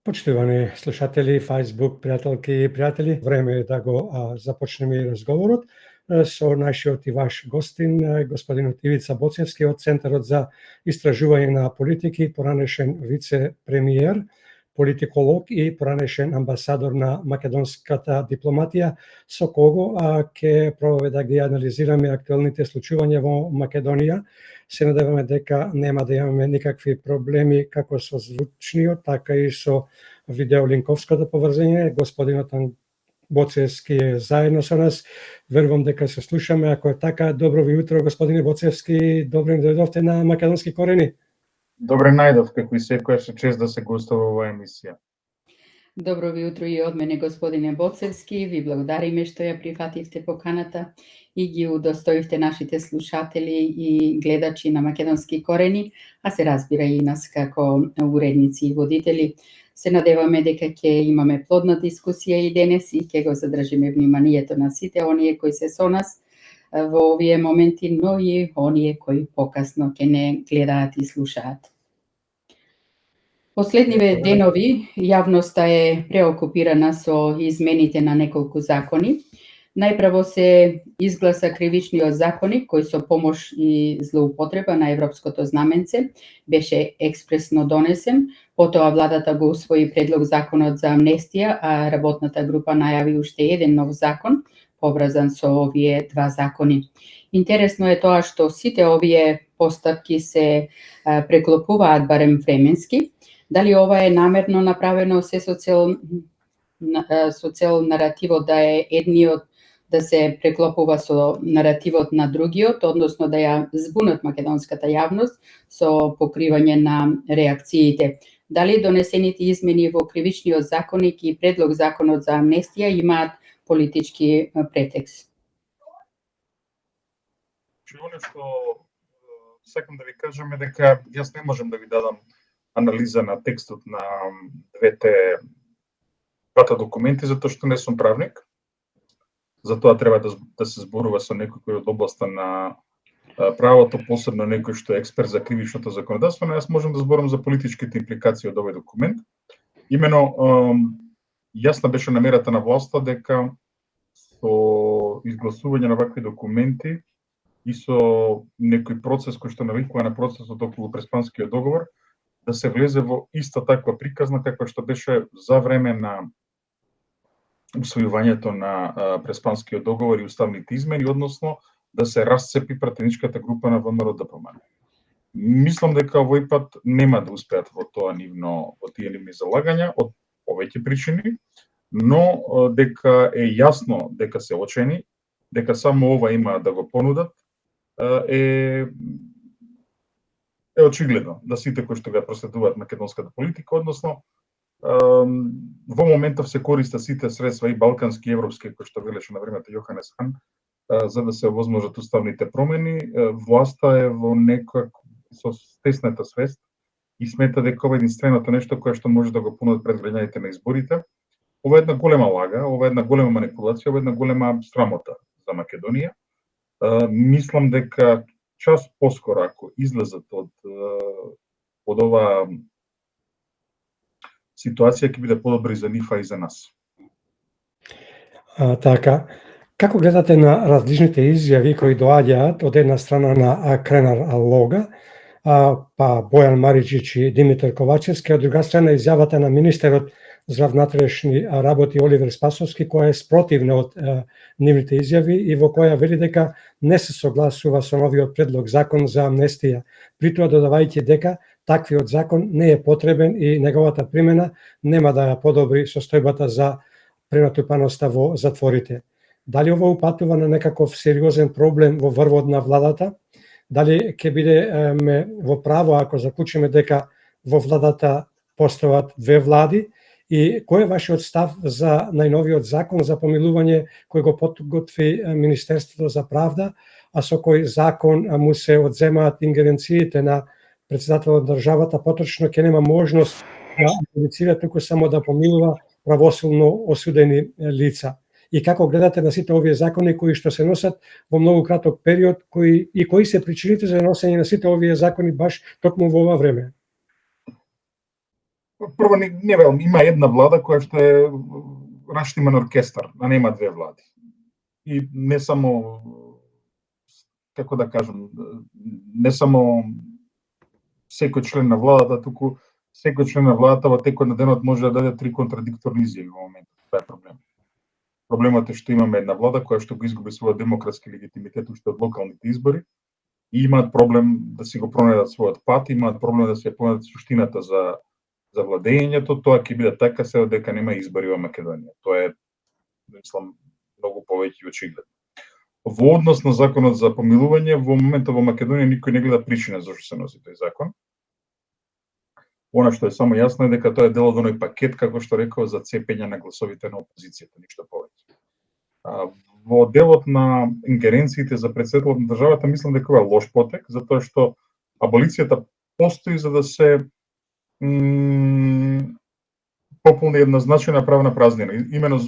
Почитувани слушатели, Facebook, пријателки и пријатели, време е да го започнеме и разговорот со нашиот и ваш гостин, господинот Ивица Боцевски од Центарот за истражување на политики, поранешен вице-премиер, политиколог и поранешен амбасадор на македонската дипломатија, со кого ќе пробаме да ги анализираме актуелните случувања во Македонија. Се надеваме дека нема да имаме никакви проблеми како со звучниот, така и со видеолинковското поврзање. Господинот Боцевски е заедно со нас. Верувам дека се слушаме. Ако е така, добро ви утро, господине Боцевски. Добро ни дојдовте на Македонски корени. Добре најдов, како и секојаш е чест да се гостува во оваа емисија. Добро ви утро и од мене, господине Боцевски. Ви благодариме што ја прифативте поканата и ги удостоивте нашите слушатели и гледачи на Македонски корени, а се разбира и нас како уредници и водители. Се надеваме дека ќе имаме плодна дискусија и денес и ќе го задржиме вниманието на сите оние кои се со нас во овие моменти, но и оние кои покасно ќе не гледаат и слушаат. Последниве денови јавноста е преокупирана со измените на неколку закони. Најпрво се изгласа кривичниот законник кој со помош и злоупотреба на европското знаменце беше експресно донесен, потоа владата го усвои предлог законот за амнестија, а работната група најави уште еден нов закон поврзан со овие два закони. Интересно е тоа што сите овие постапки се преклопуваат барем временски. Дали ова е намерно направено се со цел наративот да е едниот да се преклопува со наративот на другиот, односно да ја збунат македонската јавност со покривање на реакциите. Дали донесените измени во кривичниот законник и предлог законот за амнестија имаат политички претекст? Оно што сакам да ви кажам е дека јас не можам да ви дадам анализа на текстот на двата документи, затоа што не сум правник. Затоа треба да се зборува со некој кој од областа на правото, посебно некој што е експерт за кривичното законодавство, но јас можам да зборам за политичките импликации од овој документ. Имено, јасна беше намерата на власта дека со изгласување на вакви документи и со некој процес кој што навикува на процесот околу Преспанскиот договор, да се влезе во иста таква приказна каква што беше за време на усвојувањето на Преспанскиот договор и уставните измени, односно да се расцепи пратеничката група на ВМРО-ДПМН. Мислам дека овој пат нема да успеат во тие нивни залагања од повеќе причини, но дека е јасно дека се очени, дека само ова има да го понудат, е очигледно да сите кои што го проследуваат македонската политика, односно во моментов се користат сите средства и балкански и европски, кои што велеше на времето Јоханес Хан, за да се овозможат уставните промени. Власта е во со стесната свест и смета дека ова е единственото нешто кое што може да го понудат пред граѓаните на изборите. Ова е една голема лага, ова е една голема манипулација, ова е една голема срамота за Македонија. Мислам дека час поскоро, ако излезат од ова ситуација, ќе биде подобро и за нив, и за нас. Така, како гледате на различните изјави кои доаѓаат од една страна на Кренар Лога, па Бојан Мариќич и Димитар Ковачевски, од друга страна изјавата на министерот за внатрешни работи Оливер Спасовски, која е спротивна од нивните изјави и во која вели дека не се согласува со новиот предлог закон за амнестија, притоа додавајќи дека таквиот закон не е потребен и неговата примена нема да ја подобри состојбата за пренатрпаноста во затворите. Дали ова упатува на некаков сериозен проблем во врвот на владата? Дали ќе бидеме во право ако заклучиме дека во владата постојат две влади? И кој е вашиот став за најновиот закон за помилување кој го подготви Министерството за правда, а со кој закон му се одземаат ингеренциите на председателот на државата, поточно ќе нема можност да апелицира, туку само да помилува правосилно осудени лица? И како гледате на сите овие закони кои што се носат во многу краток период, кои се причините за носење на сите овие закони баш токму во ова време? прво не велам, има една влада која што е раштимен оркестар, а нема две влади. И не само, како да кажам, не само секој член на владата, туку секој член на владата во текот на денот може да даде 3 контрадикторни изјави во моментот. Тоа е проблем. Проблемот е што имаме една влада која што го изгуби својот демократски легитимитет уште од локалните избори и имаат проблем да си го пронајдат својот пат, имаат проблем да се понајдат суштината за владењето. Тоа ќе биде така се додека нема избори во Македонија. Тоа е, мислам, многу повеќе очигледно. Во однос на законот за помилување, во моментот во Македонија никој не гледа причина зашто се носи тој закон. Она што е само јасно е дека тоа е дел од оној пакет, како што реков, за цепење на гласовите на опозицијата, ништо повеќе. Во делот на ингеренциите за председателот на државата, мислам дека ова е лош потек, затоа што аболицијата постои за да се пополни една значајна правна празнина. Имено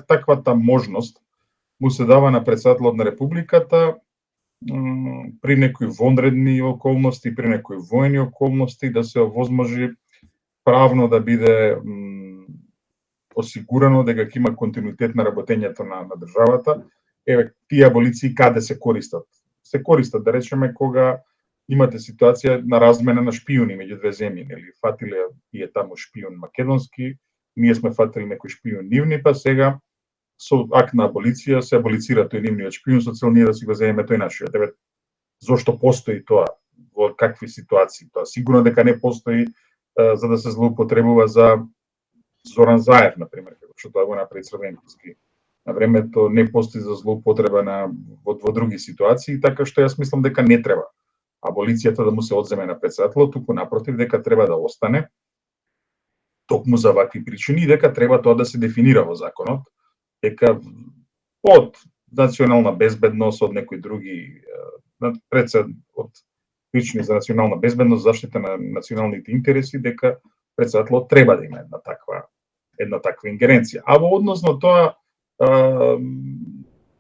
таквата можност му се дава на председателот на републиката при некои вонредни околности, при некои воени околности, да се овозможи правно да биде осигурано дека ќе има континуитет на работењето на државата. Еве, тие аболиции каде се користат? Се користат, да речеме, кога имате ситуација на размена на шпиуни меѓу две земји, нели? Фатиле тие таму шпиун македонски, ние сме фатили некој шпиун нивни, па сега со акт на аболиција се аболицира тој нивниот шпиун со цел ние да си го земеме тој нашиот. Еве, зошто постои тоа? Во какви ситуации? Тоа сигурно дека не постои за да се злоупотребува за Зоран Заев, например, како што тоа го направи Црвенковски. На времето не постои за злоупотреба во други ситуации, така што јас мислам дека не треба аболицијата да му се одземе на председателот, туку напротив дека треба да остане токму за вакви причини и дека треба тоа да се дефинира во законот, дека од национална безбедност, од некои други од причини за национална безбедност, заштита на националните интереси, дека председателот треба да има една таква ингеренција. А во однос на тоа,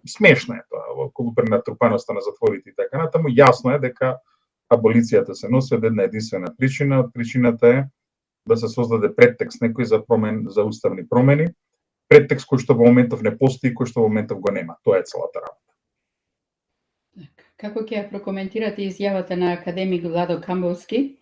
смешно е тоа, околу пренатрупаноста на затворите и така натаму, јасно е дека аболицијата се носи од една единствена причина. Причината е да се создаде претекст некој за уставни промени, претекст кој што во моментов не постои, кој што во моментов го нема. Тоа е целата работа. Како ќе ја прокоментирате изјавата на академик Владо Камбовски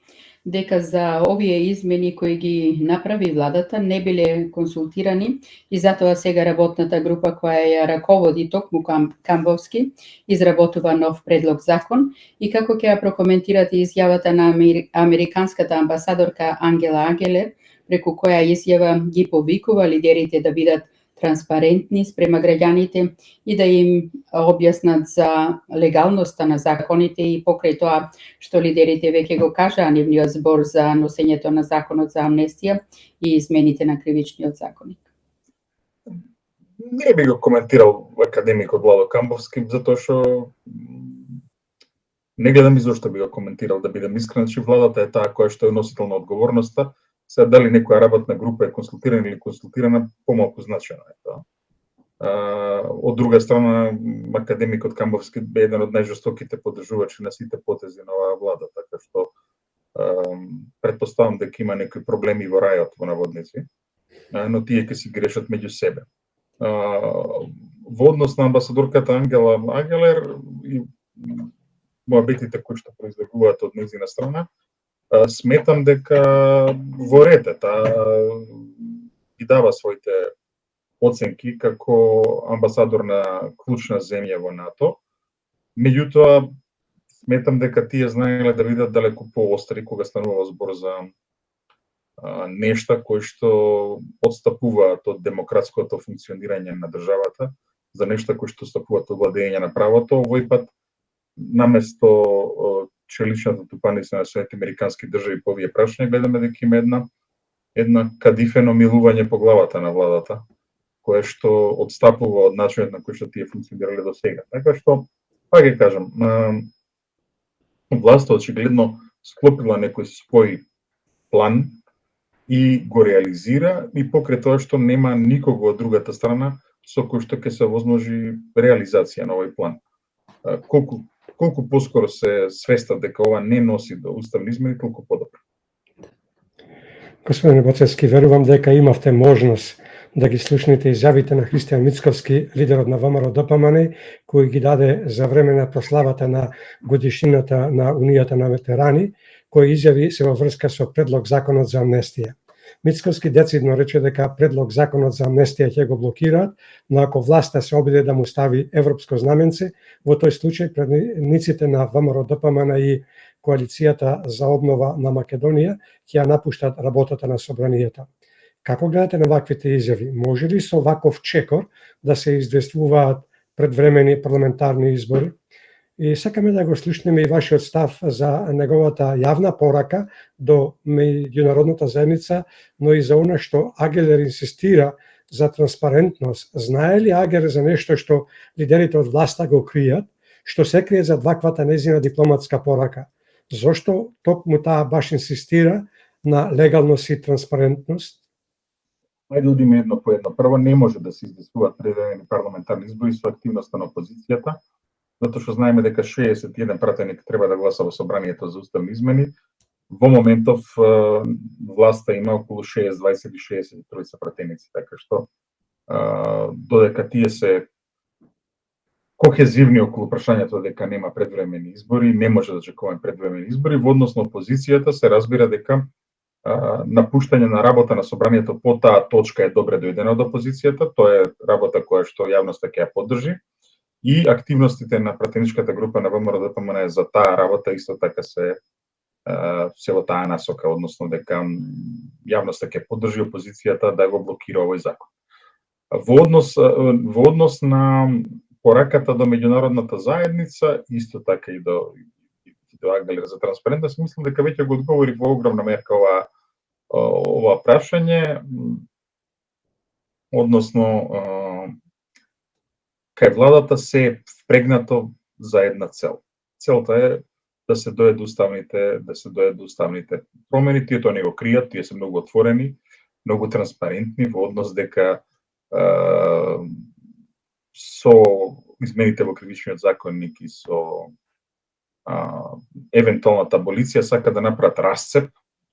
дека за овие измени кои ги направи владата не биле консултирани и затоа сега работната група која ја раководи токму Камбовски изработува нов предлог закон, и како ќе ја прокоментирате изјавата на американската амбасадорка Ангела Агелер, преку која изјава ги повикува лидерите да бидат транспарентни спрема граѓаните и да им објаснат за легалноста на законите, и покрај тоа што лидерите веќе го кажаа нивниот збор за носењето на законот за амнестија и измените на кривичниот законник. Не би го коментирал академикот Владо Камбовски, затоа што не гледам и зошто би го коментирал, да бидам искрен, че владата е таа која што е носител на одговорноста. Сега дали некоја работна група е консултирана или консултирана, помалку значено е тоа. Од друга страна, академикот Камбовски бе еден од најжестоките поддржувачи на сите потези на оваа влада, така што претпоставам дека има некои проблеми во рајот во наводници, но тие ќе си грешат меѓу себе. Во однос на амбасадорката Ангела Агелер и моабетите кои што произлегуваат од нејзина страна, сметам дека во ред ги дава своите оценки како амбасадор на клучна земја во НАТО. Меѓутоа, сметам дека тие знаеле да бидат далеку поостри кога станува збор за нешта кои што отстапуваат од демократското функционирање на државата, за нешта кои што отстапуваат од владење на правото. Овој пат, наместо челичната тупаница на Соединетите американски држави по овие прашања, гледаме дека има една кадифено милување по главата на владата, кое што отстапува од начинот на кој што тие функционирале до сега. Така што, пак ќе кажам, власта очигледно склопила некој свој план и го реализира, и покрај тоа што нема никого од другата страна со кој што ќе се возможи реализација на овој план. Колку колку поскоро се свестат дека ова не носи до уставни измени, толку подобро. Господине Боцевски, верувам дека имавте можност да ги слушнете изјавите на Христијан Мицковски, лидерот на ВМРО ДПМН, кој ги даде за време на прославата на годишнината на Унијата на ветерани, кој изјави се во врска со предлог законот за амнестија. Мицковски децидно рече дека предлог законот за амнестија ќе го блокираат, но ако власта се обиде да му стави европско знаменце, во тој случај предниците на ВМРО ДПМН и Коалицијата за обнова на Македонија ќе ја напуштат работата на собранието. Како гледате на ваквите изјави? Може ли со ваков чекор да се издействуваат предвремени парламентарни избори? И сакаме да го слушнеме и вашиот став за неговата јавна порака до меѓународната заедница, но и за она што Агелер инсистира за транспарентност. Знае ли Агелер за нешто што лидерите од власта го кријат, што се крие за ваквата нејзина дипломатска порака? Зошто токму таа баш инсистира на легалност и транспарентност? Ајде одиме едно по едно. Прво, не може да се издействуваат предвремени парламентарни избори со активноста на опозицијата, затоа што знаеме дека 61 пратеник треба да гласа во собранието за уставни измени. Во моментов власта има околу 6-20 или 63 пратеници, така што додека тие се кохезивни околу прашањето дека нема предвремени избори, не може да очекуваме предвремени избори. Во однос на опозицијата се разбира дека напуштање на работа на собранието по таа точка е добре дојдена од опозицијата, тоа е работа која што јавноста ќе ја поддржи, и активностите на пратеничката група на ВМРО ДПМН за таа работа исто така се во таа насока, односно дека јавноста ќе поддржи опозицијата да го блокира овој закон. Во однос на пораката до меѓународната заедница, исто така и до Агелер за транспарентност, мислам дека веќе го одговори во огромна мерка ова прашање, односно кај владата се е впрегнато за една цел. Целта е да се дојде до уставните промени, тие тоа не го кријат, тие се многу отворени, многу транспарентни во однос дека со измените во кривичниот законник и со евентуалната аболиција сака да направат расцеп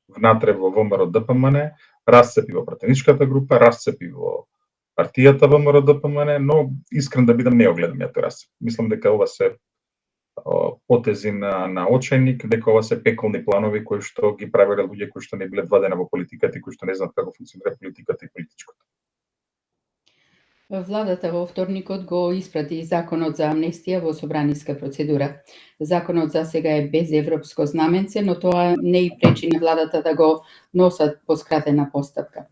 внатре во ВМРО ДПМН, расцеп и во пратеничката група, расцеп и во партијата ВМРО ДПМН, но искрен да бидам не го гледам ја тој расцеп. Мислам дека ова се потези на очајник, дека ова се пеколни планови кои што ги правеле луѓе кои што не биле 2 дена во политиката и кои што не знаат како функционира политиката и политичкото. Владата во вторникот го испрати законот за амнестија во собраниска процедура. Законот за сега е без европско знаменце, но тоа не и пречи на владата да го носат по скратена постапка.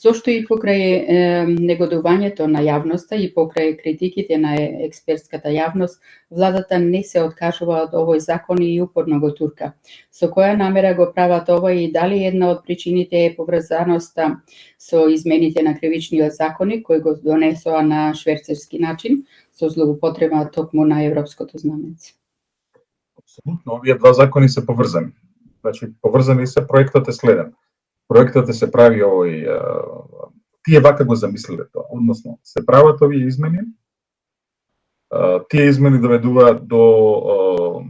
Зошто и покрај негодувањето на јавноста и покрај критиките на експертската јавност, владата не се откажува од овој закон и упорно го турка. Со која намера го прават ова и дали една од причините е поврзаноста со измените на кривичниот законник кој го донесоа на шверцерски начин со злоупотреба токму на европското знаменце? Апсолутно, овие два закони се поврзани. Значи, поврзани се, проектот е следен. Проектот се прави овој, тие вака го замислиле тоа, односно, се прават овие измени, тие измени доведуваат до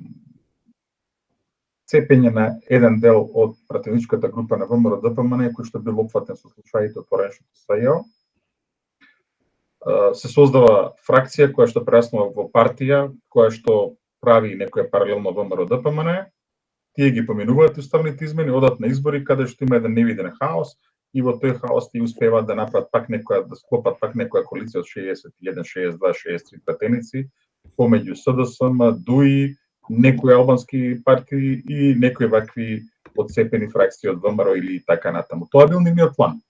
цепење на еден дел од пратеничката група на ВМРО ДПМН, кој што бил опфатен со случаите од поранешното САЈО. Се создава фракција која што прераснува во партија, која што прави некоја паралелно ВМРО ДПМН, тие ги поменуваат уставните измени, одат на избори каде што има еден невиден хаос и во тој хаос тие успеваат да направат пак да склопат пак некоја коалиција од 61, 62, 63 пратеници помеѓу СДСМ, ДУИ, некои албански партии и некои вакви одцепени фракции од ВМРО или така натаму. Тоа бил нивниот план.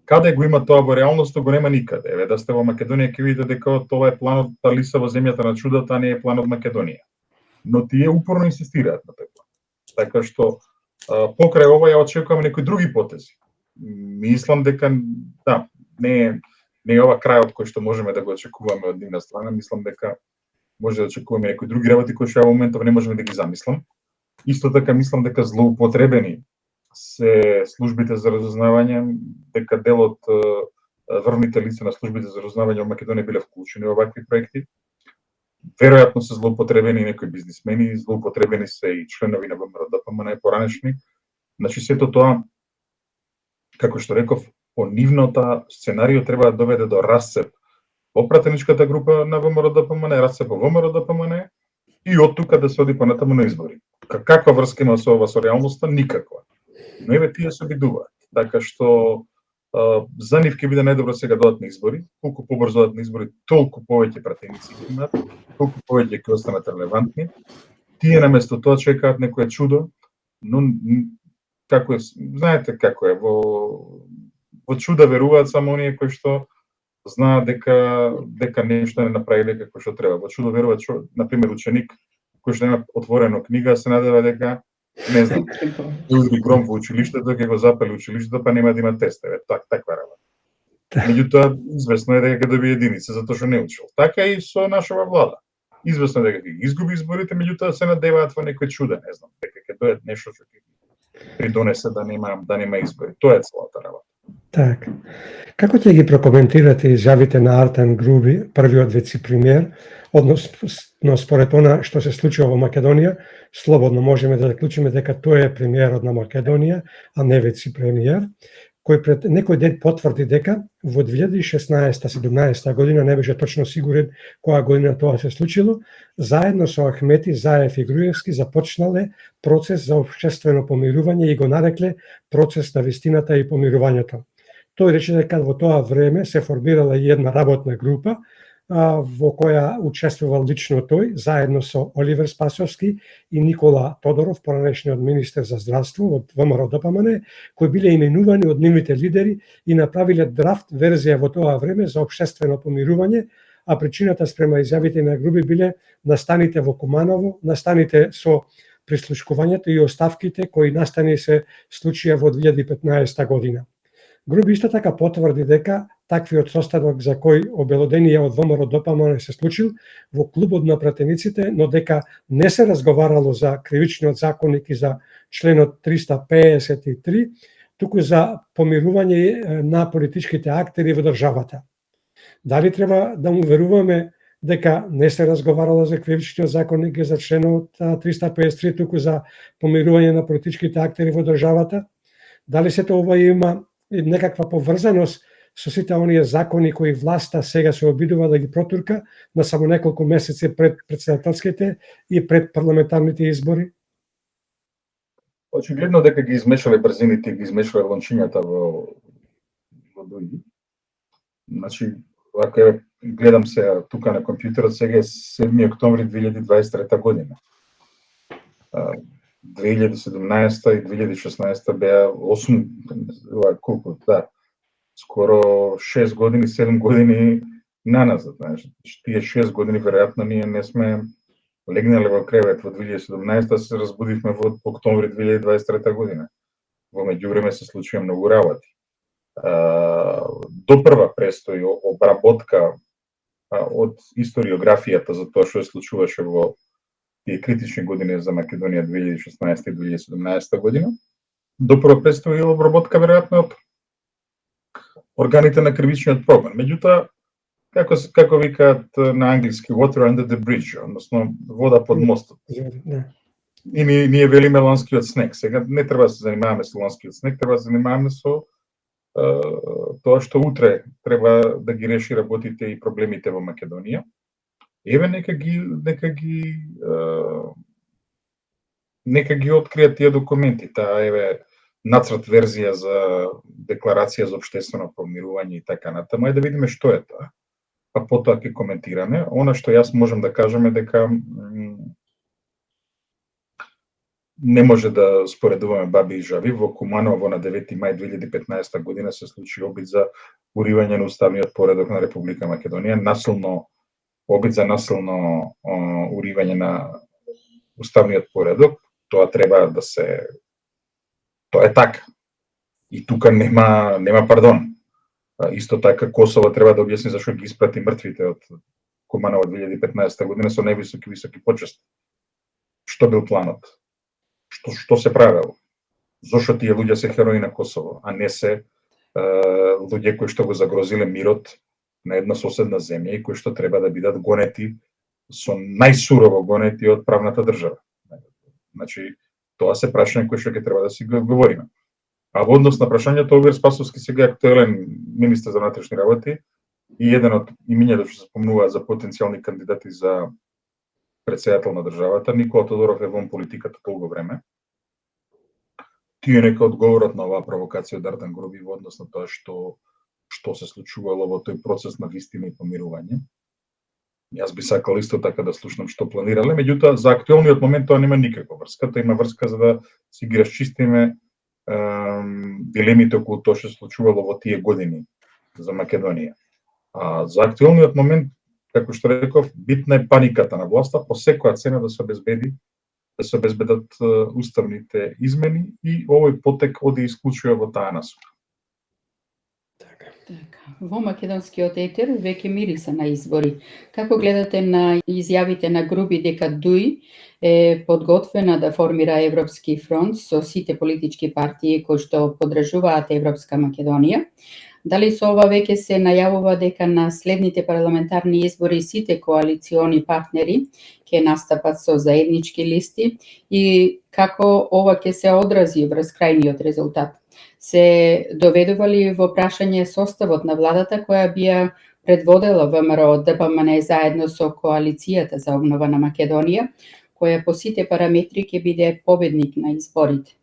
Каде го има тоа во реалноста, го нема никаде. Еве да сте во Македонија ќе видите дека тоа е планот Алиса во земјата на чудата, а не е планот Македонија. Но тие упорно инсистираат на тој план. Така што покрај ова ја очекувам некои други потези. Мислам дека да, не е ова крајот кој што можеме да го очекуваме од нивна страна, мислам дека може да очекуваме некои други работи кои што во моментов не можеме да ги замислам. Исто така мислам дека злоупотребени се службите за разузнавање, дека дел од врвните лица на службите за разузнавање во Македонија биле вклучени во вакви проекти. веројатно се злоупотребени некои бизнисмени, злоупотребени се и членови на ВМРО-ДПМН поранешни. Значи сето тоа, како што реков, по нивната сценарио треба да доведе до расцеп во пратеничката група на ВМРО-ДПМН, расцеп во ВМРО-ДПМН и од тука да се оди понатаму на избори. Каква врска има со ова со реалноста? Никаква. Но еве тие се обидуваат. Така што за нив ќе биде најдобро сега додат на избори. Колку побрзо додат на избори, толку повеќе пратеници ќе имаат, толку повеќе ќе останат релевантни. Тие наместо тоа чекаат некое чудо, но како е, знаете како е, во чуда веруваат само оние кои што знаат дека нешто не направиле како што треба. Во чудо веруваат што, на пример, ученик кој што нема отворено книга, се надева дека не знам, или гром во училиштето, ќе го запали училиштето, па нема да има тестове. Таква работа. Меѓутоа, известно е дека ќе добие единица, затоа што не учил. Така и со нашава влада. Известно е дека ќе изгуби изборите, меѓутоа се надеваат во некој чудо, не знам, дека ќе дојде нешто што ќе придонесе да нема избори. Тоа е целата работа. Так. Како ќе ги прокоментирате изјавите на Артан Груби, првиот вицепремиер, односно според она што се случува во Македонија, слободно можеме да заклучиме дека тој е премиерот на Македонија, а не вицепремиер, кој пред некој ден потврди дека во 2016-17 година, не беше точно сигурен која година тоа се случило, заедно со Ахмети, Заев и Груевски започнале процес за општествено помирување и го нарекле процес на вистината и помирувањето. Тој рече дека во тоа време се формирала и една работна група во која учествувал лично тој, заедно со Оливер Спасовски и Никола Тодоров, поранешниот министер за здравство од ВМРО-ДПМН, кои биле именувани од нивните лидери и направиле драфт верзија во тоа време за општествено помирување, а причината спрема изјавите на Груби биле настаните во Куманово, настаните со прислушкувањето и оставките кои настани се случија во 2015 година. Груби исто така потврди дека таквиот состанок за кој обелоденија од ВМРО-ДПМН се случил во клубот на пратениците, но дека не се разговарало за кривичниот законник и за членот 353, туку за помирување на политичките актери во државата. Дали треба да му веруваме дека не се разговарало за кривичниот законник и за членот 353, туку за помирување на политичките актери во државата? Дали сето ова има некаква поврзаност со сите оние закони кои власта сега се обидува да ги протурка на само неколку месеци пред претседателските и пред парламентарните избори? Очигледно дека ги измешале брзините и ги измешале лончињата во дуи. Значи, ако гледам се тука на компјутерот, сега е 7 октомври 2023 година. 2017 и 2016 беа 8, колку, да, скоро 6 години, 7 години наназад. Знаеш, тие 6 години веројатно ние не сме легнале во кревет во 2017, се разбудивме во октомври 2023 година. Во меѓувреме се случија многу работи. Допрва престои обработка од историографијата за тоа што се случуваше во тие критични години за Македонија 2016 и 2017 година. Допрва престои обработка веројатно од органите на кривичниот прогон. Меѓутоа, како викаат на англиски, water under the bridge, односно вода под мостот. И ние велиме ланскиот снег. Сега не треба да се занимаваме со ланскиот снег, треба да се занимаваме со тоа што утре треба да ги реши работите и проблемите во Македонија. Еве нека ги откријат тие документи, таа еве нацрт верзија за декларација за општествено помирување и така натаму, да видиме што е тоа. Па потоа ќе коментираме. Она што јас можам да кажам е дека не може да споредуваме баби и жаби. Во Куманово на 9 мај 2015 година се случи обид за уривање на уставниот поредок на Република Македонија, обид за насилно уривање на уставниот поредок. Тоа треба да се... Тоа е така. И тука нема пардон. Исто така Косово треба да објасни зашто ги испрати мртвите од Куманово 2015 година со високи почести. Што бил планот? Што се правело? Зошто тие луѓе се херои на Косово, а не се луѓе кои што го загрозиле мирот на една соседна земја и кои што треба да бидат гонети со најсурово гонети од правната држава. Значи, тоа се прашање кои што ќе треба да си го говориме. А во однос на прашањето, Оливер Спасовски сега е актуелен министер за внатрешни работи и еден од имињата што се спомнува за потенцијални кандидати за претседател на државата. Никола Тодоров е вон политиката толку време. Тие нека одговорат на оваа провокација од Ардан Гроби во однос на тоа што се случувало во тој процес на вистина и помирување. Јас би сакал исто така да слушнам што планирале, меѓутоа за актуелниот момент тоа нема никаква врска, тоа има врска за да си ги расчистиме дилемите околу тоа што се случувало во тие години за Македонија. А за актуелниот момент, како што реков, битна е паниката на власта по секоја цена да се обезбедат уставните измени и овој потек оди исклучува во таа насока. Така. Во македонскиот етер веќе мириса на избори. Како гледате на изјавите на Груби дека ДУИ е подготвена да формира Европски фронт со сите политички партии кои што поддржуваат Европска Македонија? Дали со ова веќе се најавува дека на следните парламентарни избори сите коалициони партнери ќе настапат со заеднички листи и како ова ќе се одрази врз крајниот резултат? Се доведува ли во прашање составот на владата која би ја предводела ВМРО ДПМН заедно со коалицијата за обнова на Македонија, која по сите параметри ќе биде победник на изборите?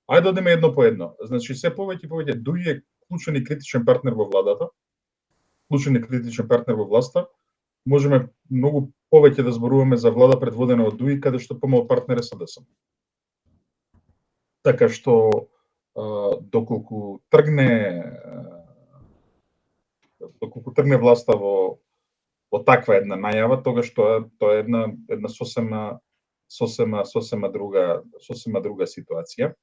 Ајде да одиме едно по едно. Значи, се повеќе ДУИ е клучен и критичен партнер во владата, клучен и критичен партнер во власта. Можеме многу повеќе да зборуваме за влада предводена од ДУИ, каде што помал партнер е СДСМ. Така што, доколку тргне власта во таква една најава, тогаш тоа е една сосема друга ситуација.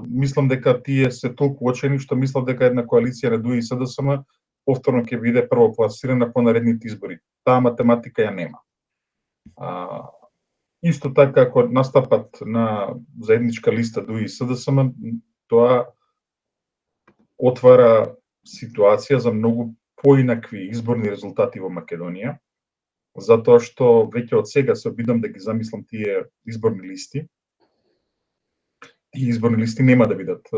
Мислам дека тие се толку очени што мислам дека една коалиција на ДУИ и СДСМ повторно ќе биде првопласирана по наредните избори. Таа математика ја нема. Исто така, ако настапат на заедничка листа ДУИ и СДСМ, тоа отвара ситуација за многу поинакви изборни резултати во Македонија, затоа што веќе од сега се обидам да ги замислам тие изборни листи. Тие изборни листи нема да бидат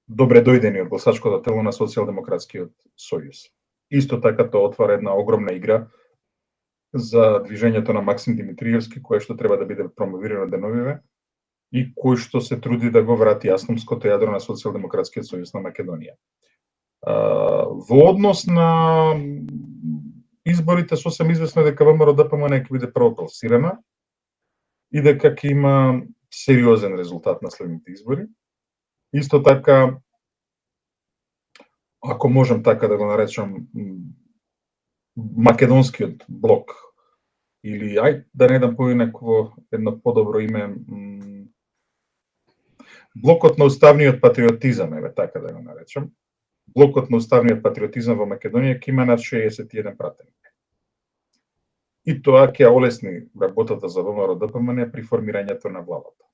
добре дојдени од гласачкото тело на Социјалдемократскиот сојуз. Исто така тоа отвара една огромна игра за движењето на Максим Димитриевски, кое што треба да биде промовирано деновиве и кој што се труди да го врати асномското јадро на Социјалдемократскиот сојуз на Македонија. Во однос на изборите сосем известно дека ВМРО ДПМН ќе биде првопласирана и дека ќе има сериозен резултат на следните избори. Исто така, ако можам така да го наречам, македонскиот блок, или да не дам поинакво едно подобро име, блокот на уставниот патриотизам, така да го наречам, блокот на уставниот патриотизам во Македонија ќе има над 61 пратеник. И тоа ќе олесни работата за ВМРО ДПМН при формирањето на владата.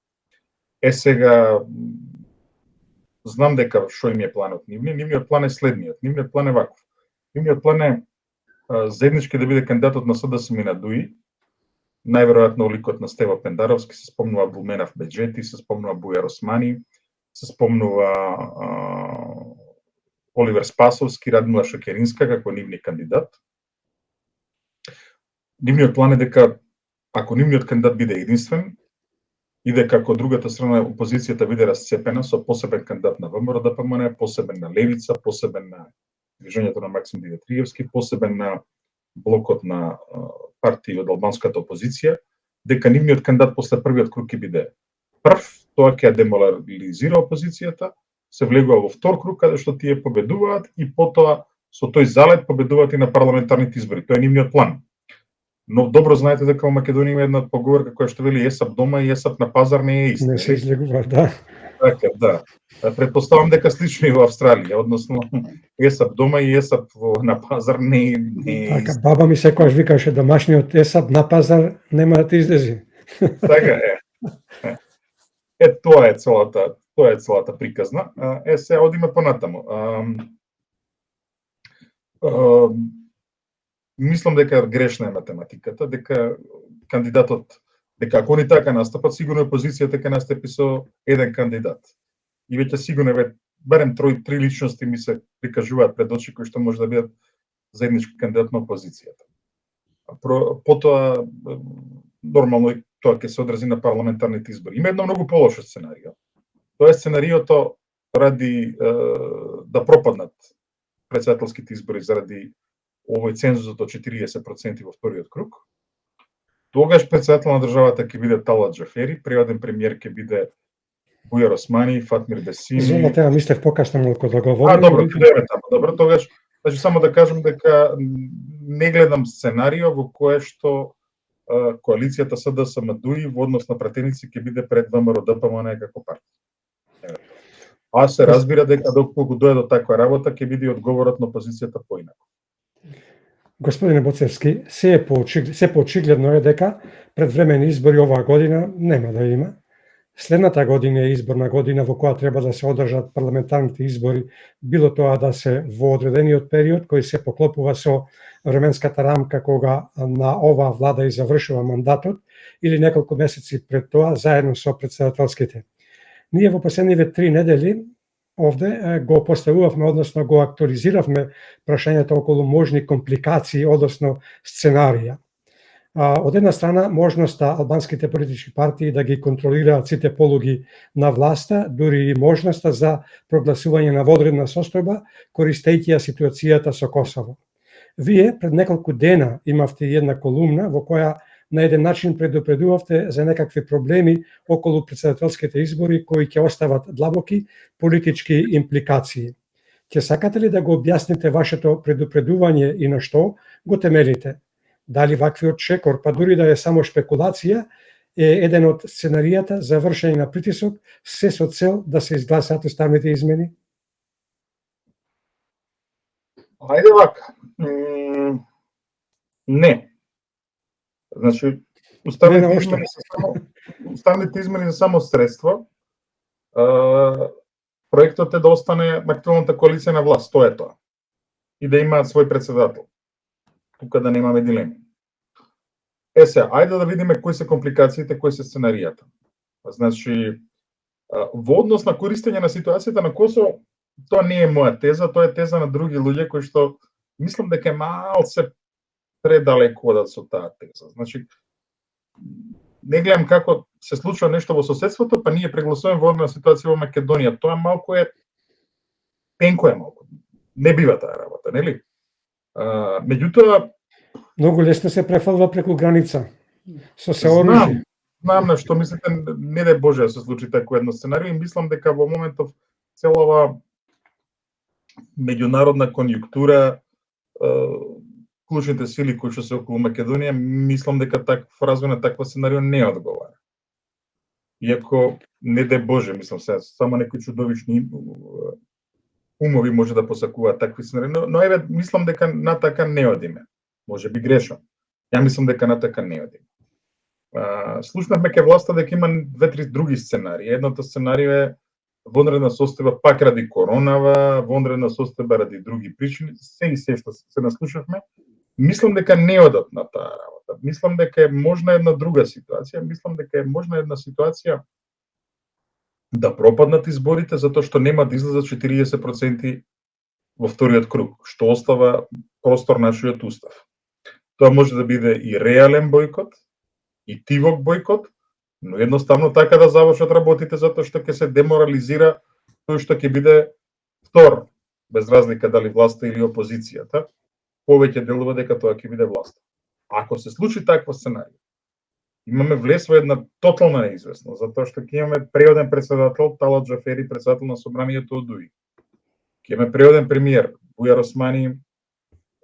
Сега, знам дека што им е планот нивниот план е следниот, нивниот план е ваков. Нивниот план е заеднички да биде кандидатот на СДСМ и на ДУИ, најверојатно ликот на Стево Пендаровски, се спомнува Булменав Беџети, се спомнува Бујар Османи, се спомнува Оливер Спасовски, Радмила Шекеринска како нивни кандидат. Нивниот план е дека ако нивниот кандидат биде единствен и дека ако другата страна опозицијата биде расцепена со посебен кандидат на ВМРО ДПМН, посебен на Левица, посебен на движењето на Максим Димитриевски, посебен на блокот на партии од албанската опозиција, дека нивниот кандидат после првиот круг ќе биде прв, тоа ќе деморализира опозицијата, се влегува во втор круг каде што тие победуваат и потоа со тој залет победуваат и на парламентарните избори. Тоа е нивниот план. Но добро знаете дека во Македонија има една поговорка која што вели есап дома и есап на пазар не е ист. Не се излегува, да. Така, да. Предпоставам дека слично и во Австралија, односно есап дома и есап на пазар не е Така, ист. баба ми секогаш викаше домашниот есап на пазар нема да ти излези. Така е. Тоа е целата приказна. Се одиме понатаму. мислам дека грешна е математиката, дека кандидатот, дека ако они така настапат, сигурно опозицијата ќе настапи со еден кандидат. И веќе сигурно барем три личности ми се прикажуваат пред очи кои што може да бидат заеднички кандидат на опозицијата. Потоа нормално тоа ќе се одрази на парламентарните избори. Има едно многу полошо сценарио. Тоа е сценариото ради да пропаднат претседателските избори заради овој цензусот од 40% во вториот круг. Тогаш претседател на државата ќе биде Талат Џафери, преводен премиер ќе биде Бујар Османи, Фатмир Бесими. За оваа тема мислев покасно малку да говорим. Добро, идеме таму. Добро, тогаш значи само да кажам дека не гледам сценарио во кое што коалицијата СДСМ-ДУИ во однос на пратеници ќе биде пред ВМРО-ДПМН како партија. А се разбира дека доколку дојде до таква работа ќе биде одговорот на опозицијата поинаку. Господине Боцевски, се поочигледно е дека предвремени избори оваа година нема да има. Следната година е изборна година во која треба да се одржат парламентарните избори, било тоа да се во одредениот период кој се поклопува со временската рамка кога на оваа влада и завршува мандатот, или неколку месеци пред тоа заедно со претседателските. Ние во последниве 3 недели овде го поставувавме, односно го актуализиравме прашањето околу можни компликации, односно сценарија. Од една страна, можноста албанските политички партии да ги контролираат сите полуги на власта, дури и можноста за прогласување на водредна состојба, користејќи ја ситуацијата со Косово. Вие пред неколку дена имавте една колумна во која на еден начин предупредувавте за некакви проблеми околу претседателските избори кои ќе остават длабоки политички импликации. Ќе сакате ли да го објасните вашето предупредување и на што го темелите? Дали ваквиот шекор, па дури да е само шпекулација, е еден од сценаријата за вршење на притисок, се со цел да се изгласаат уставните измени? Ајде вака. Не. Значи, уставните измени се само средство. Проектот е да остане актуелната коалиција на власт, тоа е тоа. И да имаат свој претседател. Тука да немаме дилеми. Ајде да видиме кои се компликациите, кои се сценаријата. Значи, во однос на користење на ситуацијата на Косово, тоа не е моја теза, тоа е теза на други луѓе кои што мислам дека е малце предалеку одат со таа теза. Значи, не гледам како се случува нешто во соседството, па ние прегласуваме во одна ситуација во Македонија. Тоа малку е пенко е малку. Не бива таа работа, нели? Меѓутоа многу лесно се префалва преку граница со се оружје. Знам на што мислите, не дај Боже да се случи такво едно сценарио и мислам дека во моментов целава меѓународна конјунктура, клучните сили кои што се околу Македонија, мислам дека развој на такво сценарио не одговара. Иако не дај Боже, мислам се, само некои чудовични умови може да посакуваат такви сценарио, но еве мислам дека на така не одиме. Може би грешам. Ја мислам дека на така не одиме. Слушнавме ке власта дека има 2-3 други сценарии. Едното сценарио е вонредна состојба пак ради коронава, вонредна состојба ради други причини, се и се што се наслушавме. Мислам дека не одат на таа работа. Мислам дека е можна една друга ситуација. Мислам дека е можна една ситуација да пропаднат изборите затоа што нема да излезат 40% во вториот круг, што остава простор нашиот устав. Тоа може да биде и реален бојкот, и тивок бојкот, но едноставно така да завршат работите затоа што ќе се деморализира тој што ќе биде втор, без разлика дали власта или опозицијата, повеќе делува дека тоа ќе биде власта. Ако се случи такво сценарио, имаме влез во една тотална неизвестност, затоа што ќе имаме преоден претседател Талат Џафери, претседател на собранието од ДУИ. Ќе имаме преоден премиер Бујар Османи,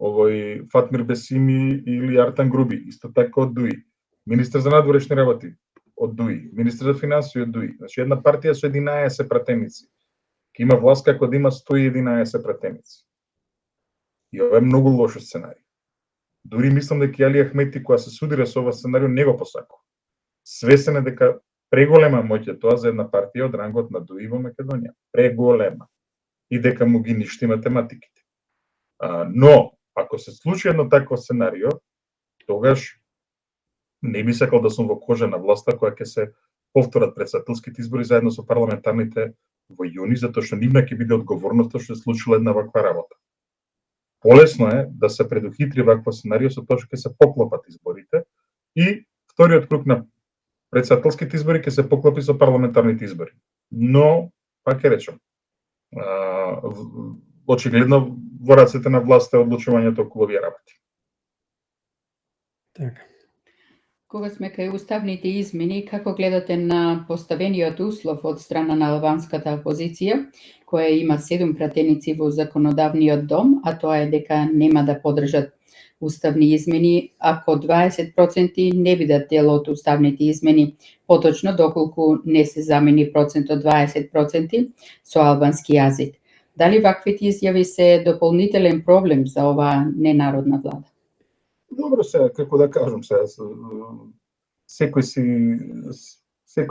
овој Фатмир Бесими или Артан Груби, исто така од ДУИ. Министер за надворешни работи од ДУИ, министер за финансии од ДУИ. Значи една партија со 11 пратеници. Ќе има власт како да има 111 пратеници. И ова е многу лош сценариј. Дури мислам дека Али Ахмети која се судира со ова сценарио не го посакува. Свесен е дека преголема моќ е тоа за една партија од рангот на ДУИ во Македонија. Преголема. И дека му ги ништи математиките. Но Ако се случи едно такво сценарио, тогаш не би сакал да сум во кожа на власта која ќе се повторат претседателските избори заедно со парламентарните во јуни, затоа што нивна ќе биде одговорноста што се случила една ваква работа. Полесно е да се предухитри вакво сценарио со тоа што ќе се поклопат изборите и вториот круг на претседателските избори ќе се поклопи со парламентарните избори. Но, пак ќе речем, очигледно во рацете на власта е одлучувањето околу овие работи. Така. Кога сме кај уставните измени, како гледате на поставениот услов од страна на албанската опозиција, која има 7 пратеници во законодавниот дом, а тоа е дека нема да подржат уставни измени ако 20% не бидат дел од уставните измени, поточно доколку не се замени процентот 20% со албански јазик. Дали ваквите изјави се дополнителен проблем за оваа ненародна влада? Добро се, како да кажам се, секој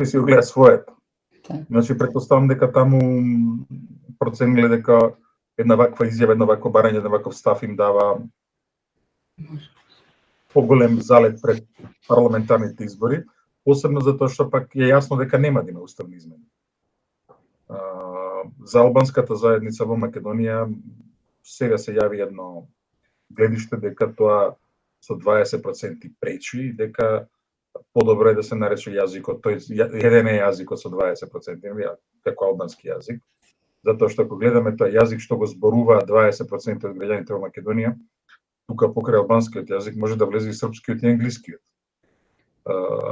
си го гледа своето. Так. Значи, претпоставам дека таму процениле дека една ваква изјава, една ваква барање, една ваков став им дава поголем залет пред парламентарните избори, посебно затоа што пак е јасно дека нема да има уставни измени. За албанската заедница во Македонија сега се јави едно гледиште дека тоа со 20% пречи и дека подобро е да се нарече јазикот, тој еден е јазикот со 20%, како албански јазик, затоа што ако гледаме тој јазик што го зборуваат 20% од граѓаните во Македонија, тука покрај албанскиот јазик може да влезе и српскиот и англискиот.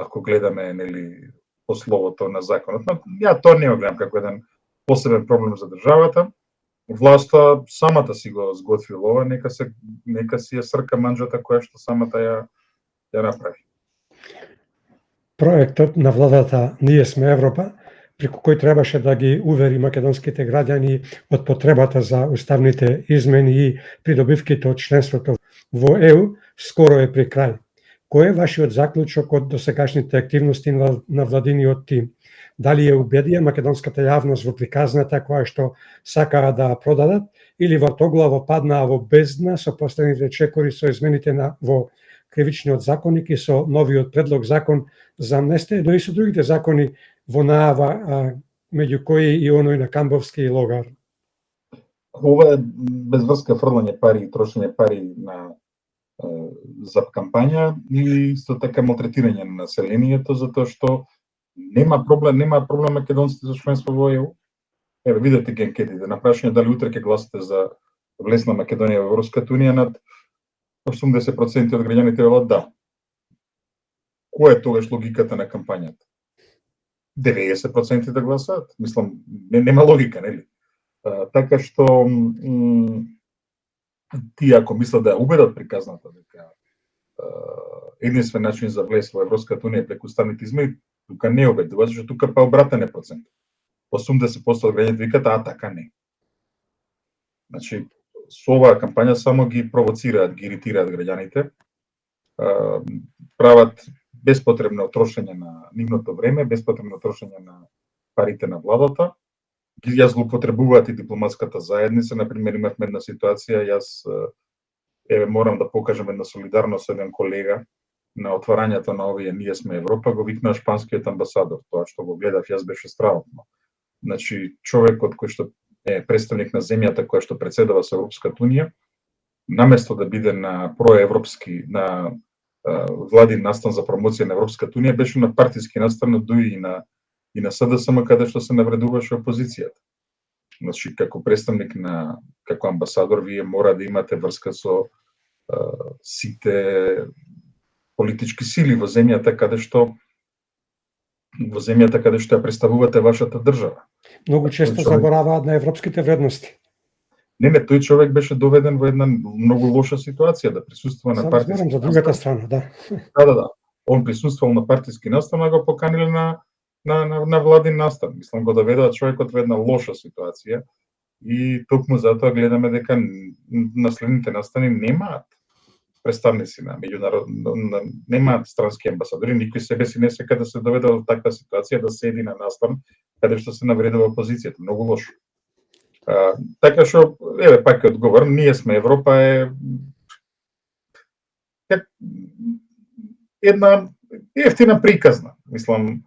Ако гледаме нели по словото на законот, но ја тоа не го гледам како еден посебен проблем за државата. Власта самата си го сготвила ова, нека си ја срка манџата која што самата ја направи. Проектот на владата Ние сме Европа, преку кој требаше да ги увери македонските граѓани од потребата за уставните измени и придобивките од членството во ЕУ, скоро е при крај. Кој е вашиот заклучок од досегашните активности на владиниот тим? Дали е убедија македонската јавност во приказната која што сакаа да продадат или вртоглаво паднаа во бездна со последните чекори со измените во кривичниот законник и со новиот предлог закон за амнестија, но и со другите закони во најава, меѓу кои и оној на Камбовски и Логар? Ова е безврска фрлање пари и трошење пари за кампања и исто така малтретирање на населението, затоа што нема проблем македонците за членство во ЕУ. Еве видете ги анкетите на прашање дали утре ќе гласате за влез на Македонија во Европската унија, над 80% од граѓаните велат да. Која е тогаш логиката на кампањата? 90% да гласаат. Мислам, нема логика, нели? Така што тие ако мислат да ја убедат приказната дека единствен начин за влез во Европската унија преку уставните измени, тука не убедува, зашто тука па обратен е процент. 80% од граѓаните викаат, а така не. Значи, со оваа кампања само ги провоцираат, ги иритираат граѓаните, прават беспотребно трошење на нивното време, беспотребно трошење на парите на владата, ги ја злоупотребуваат и дипломатската заедница. Например, имавме една ситуација, јас морам да покажам една солидарност со еден колега на отварањето на овие Ние сме Европа, го викна шпанскиот амбасадор. Тоа што го гледав, јас беше стравно. Значи, човекот кој што е представник на земјата која што претседава со Европската унија, наместо да биде на проевропски, на владин настан за промоција на Европската унија, беше на партиски настан на ДУИ и на СДСМ, каде што се навредуваше опозицијата. Значи, како представник како амбасадор, вие мора да имате врска со сите политички сили во земјата каде што ја представувате вашата држава. Многу често забораваат на европските вредности. Не, тој човек беше доведен во една многу лоша ситуација да присуствува на партиски настан. За другата страна, да. Да. Он присуствувал на партиски настан, а го поканиле на владин настан. Мислам, го доведоа човекот во една лоша ситуација и токму затоа гледаме дека наследните настани немаат представници на меѓународно, немаат странски амбасадори, никој себе си не сека да се доведе до таква ситуација да седи на настан каде што се навредува опозицијата. Многу лошо. Така што, пак е одговор, Ние сме Европа е една ефтина приказна. Мислам,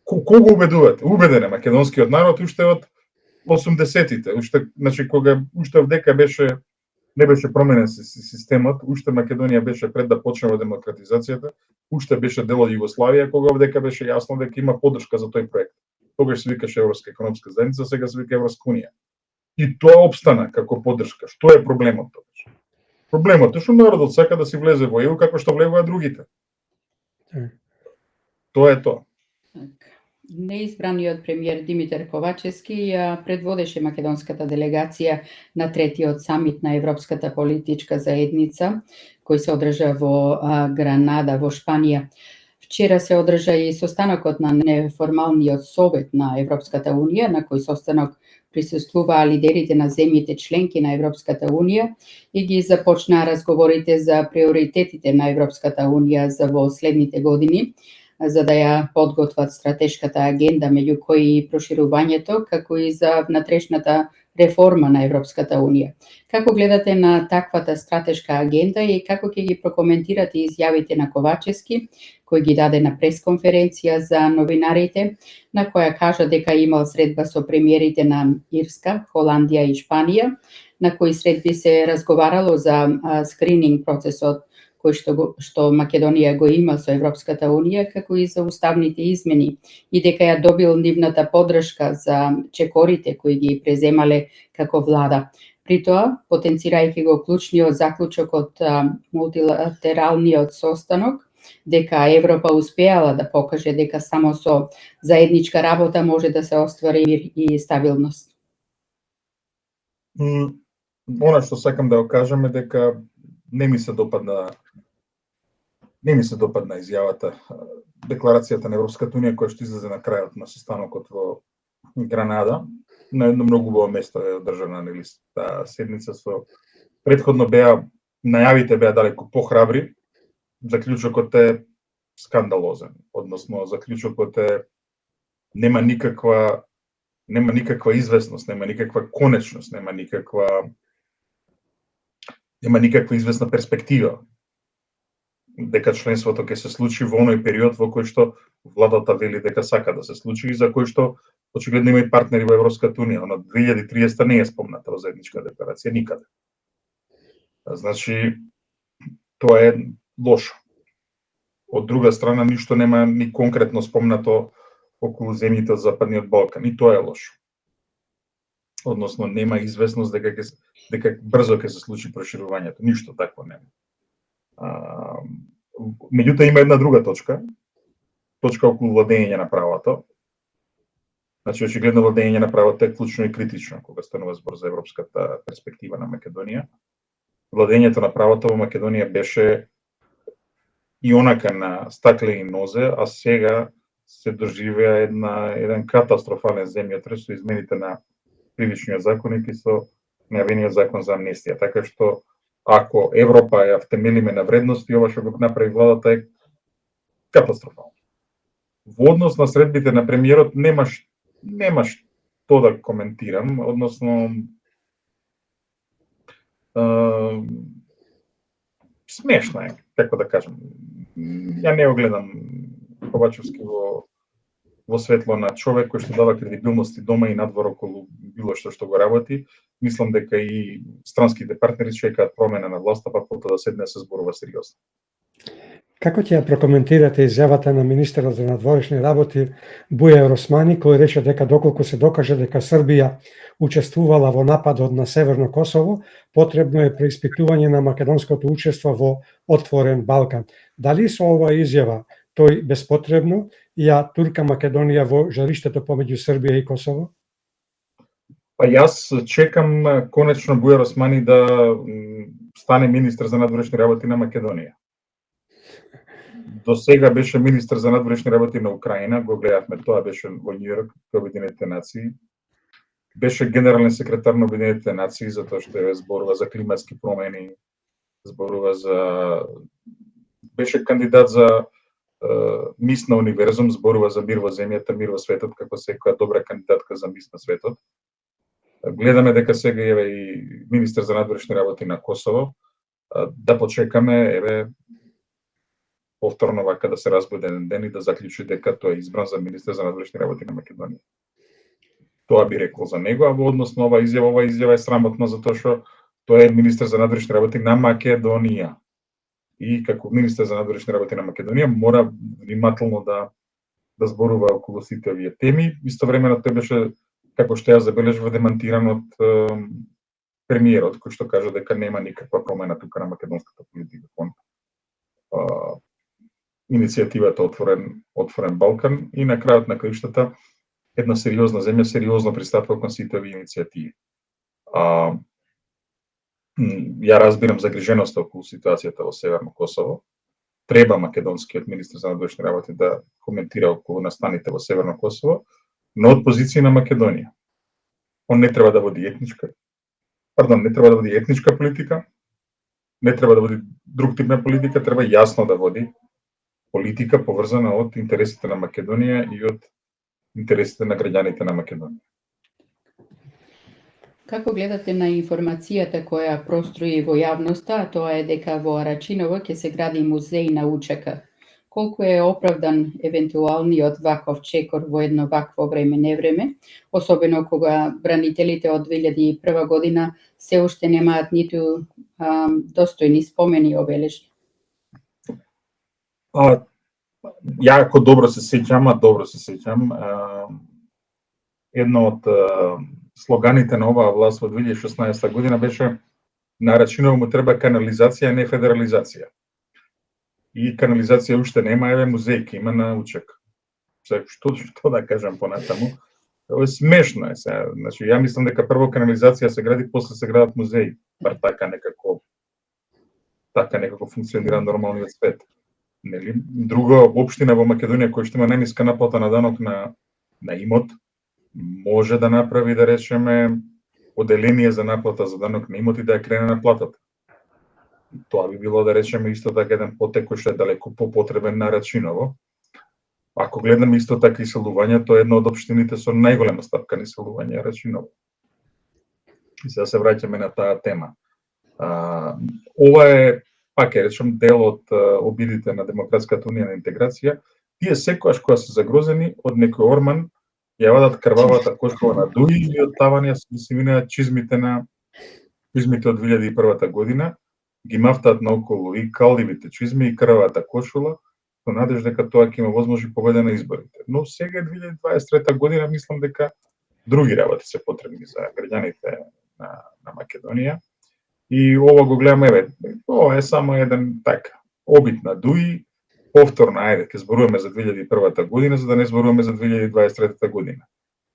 кого убедувате? Убеден е македонскиот народ уште од 80-тите, значи кога уште вдека не беше променен системот, уште Македонија беше пред да почне демократизацијата, уште беше дел од Југославија, кога вдека беше јасно дека има поддршка за тој проект. Тогаш се викаше Европска економска заедница, сега се вика Европска унија. И тоа обстана како поддршка. Што е проблемот тогаш? Проблемот е што народот сака да си влезе во ЕУ како што влегуваат другите. Тоа е тоа. Неизбраниот премиер Димитар Ковачевски ја предводеше македонската делегација на третиот самит на Европската политичка заедница, кој се одржа во Гранада, во Шпанија. Вчера се одржа и состанокот на неформалниот совет на Европската унија, на кој состанок присуствуваа лидерите на земјите членки на Европската унија и ги започнаа разговорите за приоритетите на Европската унија за во следните години, за да ја подготват стратешката агенда, меѓу кои и проширувањето, како и за внатрешната реформа на Европската унија. Како гледате на таквата стратешка агенда и како ќе ги прокоментирате изјавите на Ковачевски, кој ги даде на пресконференција за новинарите, на која кажа дека имал средба со премиерите на Ирска, Холандија и Шпанија, на кои средби се разговарало за скрининг процесот кој што Македонија го има со Европската унија, како и за уставните измени, и дека ја добил нивната поддршка за чекорите кои ги преземале како влада. При тоа, потенцирајќи го клучниот заклучок од мултилатералниот состанок, дека Европа успеала да покаже дека само со заедничка работа може да се оствари мир и стабилност. Она што сакам да го кажам е дека не ми се допадна изјавата, декларацијата на Европската унија која што излезе на крајот на состанокот во Гранада. На едно многу убаво место е одржана таа седница со претходно најавите беа далеку похрабри, заклучокот е скандалозен, односно заклучокот е нема никаква известност, нема никаква конечност, нема никаква известна перспектива дека членството ќе се случи во оној период во кој што владата вели дека сака да се случи и за кој што очигледно има и партнери во Европската унија. На 2030 не е спомната во заедничка декларација никаде. Значи, тоа е лошо. Од друга страна, ништо нема ни конкретно спомнато околу земјите од Западниот Балкан, и тоа е лошо. Односно, нема известност дека брзо ќе се случи проширувањето. Ништо такво нема. Меѓутоа има една друга точка околу владење на правото. Значи, очигледно владење на правото е клучно и критично кога станува збор за европската перспектива на Македонија. Владењето на правото во Македонија беше и онака на стаклени нозе, а сега се доживеа еден катастрофален земјотрес со измените на кривичниот законник и со најавениот закон за амнестија. Така што ако Европа ја втемелиме на вредности, ова што го направи владата е катастрофално. Во однос на средбите на премиерот нема што да коментирам, односно смешно е, како да кажам. Ја не го гледам Ковачевски во светло на човек кој што дава кредибилност и дома и надвор околу било што го работи. Мислам дека и странските партнери чекаат промена на власта, па потоа да седне да се зборува сериозно. Како ќе ја прокоментирате изјавата на министерот за надворешни работи Бујар Османи, кој рече дека доколку се докаже дека Србија учествувала во нападот на Северно Косово, потребно е преиспитување на македонското учество во Отворен Балкан. Дали со оваа изјава тој беспотребно ја турка Македонија во жариштето помеѓу Србија и Косово? Па јас чекам конечно Бујар Османи да стане министер за надворешни работи на Македонија. До сега беше министер за надворешни работи на Украина, го гледавме, тоа беше во Њујорк, во Обединетите нации. Беше генерален секретар на Обединетите нации, затоа што зборува за климатски промени, беше кандидат за мис на универзум, зборува за мир во земјата, мир во светот, како секоја добра кандидатка за мис на светот. Гледаме дека сега е и министер за надворешни работи на Косово. да почекаме, еве, повторно вака да се разбуде еден ден и да заклучи дека тој е избран за министер за надворешни работи на Македонија. Тоа би рекол за него, а во однос на ова изјава е срамотна затоа што тој е министер за надворешни работи на Македонија. И како министер за надворешни работи на Македонија мора внимателно да зборува околу сите овие теми. Истовремено тој беше, како што ја забележува, демантиран од премиерот, кој што кажа дека нема никаква промена тука на македонската политика кон иницијативата Отворен Балкан и на крајот на краиштата една сериозна земја сериозно пристапува кон сите овие иницијативи. Ја разбирам загриженоста околу ситуацијата во Северно Косово. Треба македонскиот министер за надворешни работи да коментира околу настаните во Северно Косово, но од позиција на Македонија. Он не треба да води етничка политика, не треба да води друг тип на политика, треба јасно да води политика поврзана од интересите на Македонија и од интересите на граѓаните на Македонија. Како гледате на информацијата која проструи во јавноста, а тоа е дека во Арачиново ќе се гради музеј на УЧК? Колку е оправдан евентуалниот ваков чекор во едно вакво време невреме, особено кога бранителите од 2001 година се уште немаат ниту достојни спомени обележи? Јако добро се сеќам, едно од слоганите на оваа власт во 2016 година беше на Арачиново му треба канализација, не федерализација. И канализација уште нема, еве музеј има на УЧК. Што да кажам понатаму? Ова е смешно е сега. Значи, ја мислам дека прво канализација се гради, после се градат музеи. Бар така некако функционира нормалниот свет. Нели? Друга општина во Македонија која што има најниска наплата на данок на имот, може да направи, да речеме, оделение за наплата за данок на имот и да ја крене на платата. Тоа би било, да речеме, исто така еден потек кој што е далеку попотребен на Арачиново. Ако гледаме исто така иселување, тоа е една од општините со најголема стапка на иселување Арачиново. И сега се враќаме на таа тема. Ова е, пак е речем, дел од обидите на Демократската унија на интеграција. Тие секогаш кога се загрозени од некој орман, ја вадат крвавата кошкова на дуи и од таванија се минаат чизмите од 2001 година, ги мафтаат наоколу и калдивите чизми и крвавата кошула, со надежда дека тоа ќе има возможност победа на изборите. Но сега 2023 година мислам дека други работи се потребни за граѓаните на Македонија. И ова го гледаме, еве, ова е само еден така обид на дуи, повторно, ајде, ќе зборуваме за 2001 година, за да не зборуваме за 2023 година.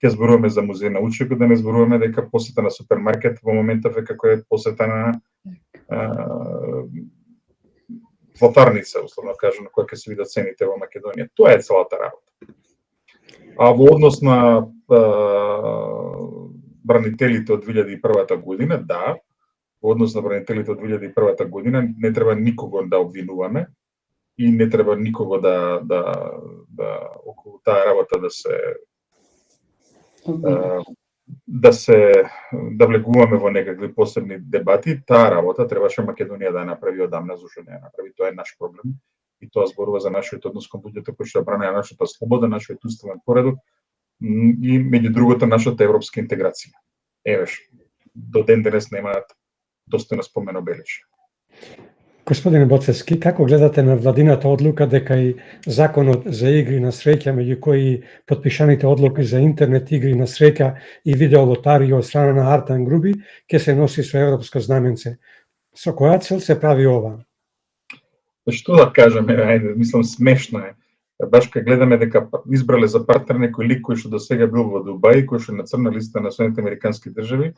Ќе зборуваме за музеј на УЧК, да не зборуваме дека посета на супермаркет во моментов е како е посета на златарница, условно кажано, која ќе се видат цените во Македонија. Тоа е целата работа. А во однос на бранителите од 2001 година, да, во однос на бранителите од 2001 година не треба никого да обвинуваме и не треба никого да околу таа работа да влегуваме во некакви посебни дебати. Таа работа требаше Македонија да ја направи одамна, зашто не ја направи. Тоа е наш проблем и тоа зборува за нашиот однос кон луѓето кои што бранеа нашата слобода, нашиот уставен поредок и меѓу другото нашата европска интеграција. Евеш, до ден денес немаат достојно спомен обележи. Господине Боцевски, како гледате на владината одлука дека и законот за игри на среќа, меѓу кои потпишаните одлуки за интернет игри на среќа и видеолотарија од страна на Артан Груби, ќе се носи со европско знаменце? Со која цел се прави ова? Што да кажеме, ајде, мислам смешно е. Баш кога гледаме дека избрале за партнер некој лик кој што до сега бил во Дубај, кој што е на црна листа на Соединетите американски држави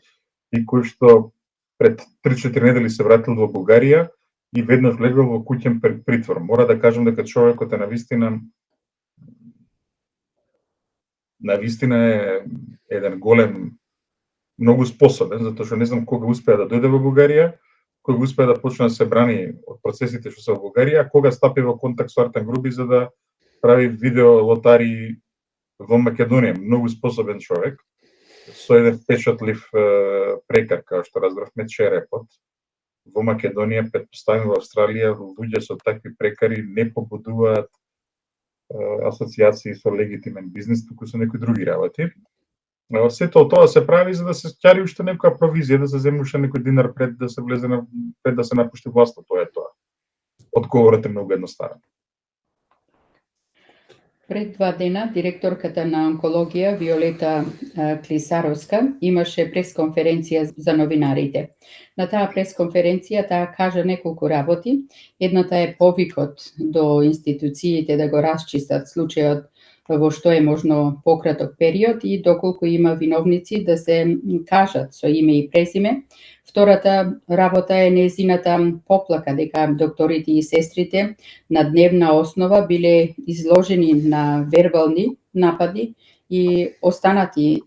и кој што пред 3-4 недели се вратил во Бугарија и веднаш влегол во куќен притвор. Мора да кажам дека човекот е навистина е еден голем, многу способен, затоа што не знам кога успеа да дојде во Бугарија, кога успеа да почне да се брани од процесите што се во Бугарија, кога стапи во контакт со Артан Груби за да прави видео лотари во Македонија. Многу способен човек, со еден впечатлив прекар, како што разбравме, черепот. во Македонија, претпоставам во Австралија, луѓе со такви прекари не побудуваат асоциации со легитимен бизнис, туку со некои други работи. Сето тоа се прави за да се ќари уште некоја провизија, да се земе уште некој динар пред да се влезе пред да се напушти власта, тоа е тоа. Одговорот е многу едноставен. Пред 2 дена директорката на онкологија Виолета Клисаровска имаше пресконференција за новинарите. На таа пресконференција таа кажа неколку работи. Едната е повикот до институциите да го расчистат случајот во што е можно пократок период и доколку има виновници да се кажат со име и презиме. Втората работа е нејзината поплака дека докторите и сестрите на дневна основа биле изложени на вербални напади и останати